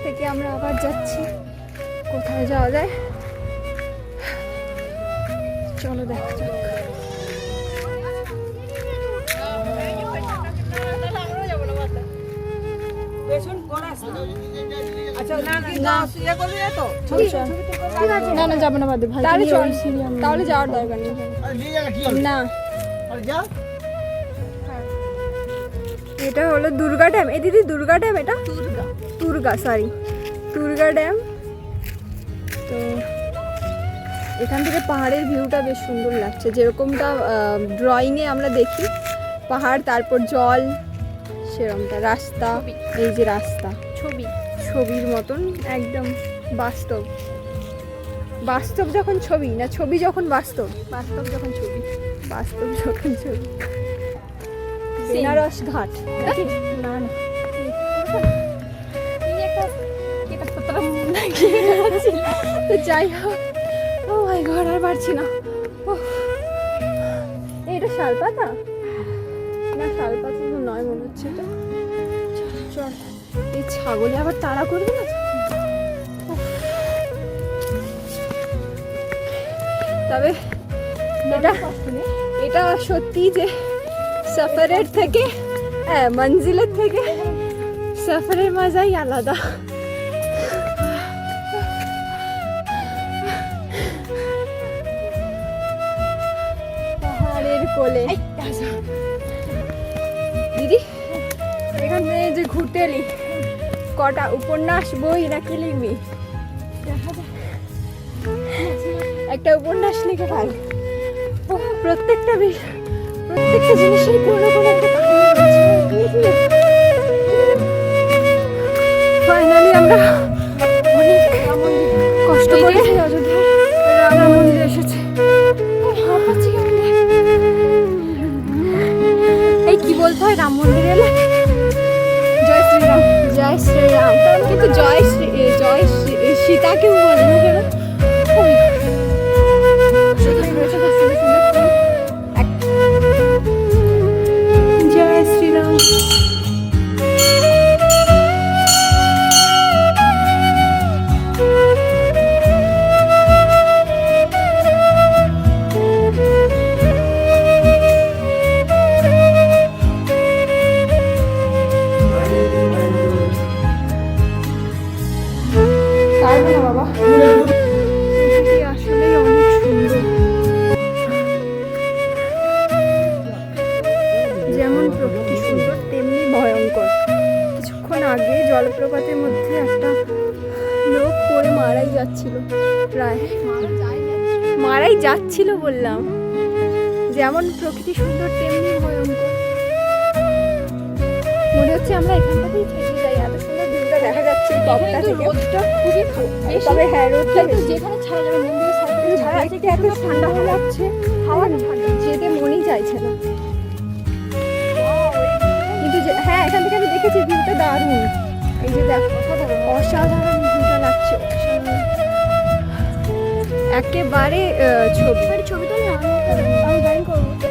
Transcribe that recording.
থেকে আমরা আবার যাচ্ছি। কোথায় যাওয়া যায় চলো দেখা যাক। না না যাবো না বাদে ভাই, তাহলে যাওয়ার দরকার নেই না। এটা হলো দুর্গা ড্যাম। এই দিদি দুর্গা ড্যাম, এটা তুর্গা সরি তুর্গা ড্যাম। তো এখান থেকে পাহাড়ের ভিউটা বেশ সুন্দর লাগছে, যেরকমটা ড্রয়িংয়ে আমরা দেখি পাহাড় তারপর জল, সেরকমটা রাস্তা, এই যে রাস্তা ছবির মতন একদম বাস্তব। বাস্তব যখন ছবি না, ছবি যখন বাস্তব, বাস্তব যখন ছবি, বাস্তব যখন ছবি। বেনারস ঘাট না না যাই হোক। ও ভাই ঘর আর পারছি না। এটা শালপাতা না, শালপাতা তো নয় মনে হচ্ছে এটা। চল এই ছাগলে আবার তাড়া করবে না। তবে এটা সত্যি যে সফরের থেকে, হ্যাঁ মঞ্জিলের থেকে সফরের মজাই আলাদা। পাহাড়ের কোলে দিদি এখানে যে ঘুরতে এলি, কটা উপন্যাস বই নাকি লিখবি? একটা উপন্যাস লিখে ফেল। প্রত্যেকটা জিনিসের কোনো একটা ফাইনালি আমরা অনেক কষ্ট করে রাম মন্দিরে এসেছি। এই কি বলতে হয় রাম মন্দিরে এলে? জয় শ্রীরাম, জয় শ্রীরাম। কিন্তু জয় সীতাকেও বলে না কেন? জয় শ্রীরাম। বাবা আসলে অনেক সুন্দর, যেমন প্রকৃতি সুন্দর তেমনি ভয়ঙ্কর। কিছুক্ষণ আগে জলপ্রপাতের মধ্যে একটা লোক পড়ে মারাই যাচ্ছিল, প্রায় মারাই যাচ্ছিল বললাম। যেমন প্রকৃতি সুন্দর তেমনি ভয়ঙ্কর। মনে হচ্ছে আমরা এখানটাতেই থেকে যাই, এত সুন্দর ভিউটা দেখা যাচ্ছে টপটা থেকে। রোদটা খুবই খারাপ, তবে হ্যাঁ রোদটা যেখানে ছাড়া যাবে মন্দিরের সাইডে ছাড়া থেকে এত ঠান্ডা হয়ে যাচ্ছে, হাওয়া ঠান্ডা, যেতে মনই চাইছে না। কিন্তু হ্যাঁ এখান থেকে আমি দেখেছি ভিউটা দারুণ। এই যে দেখো অসাধারণ ভিউটা লাগছে, একেবারে ছবি তো আমি ড্রয়িং করবো।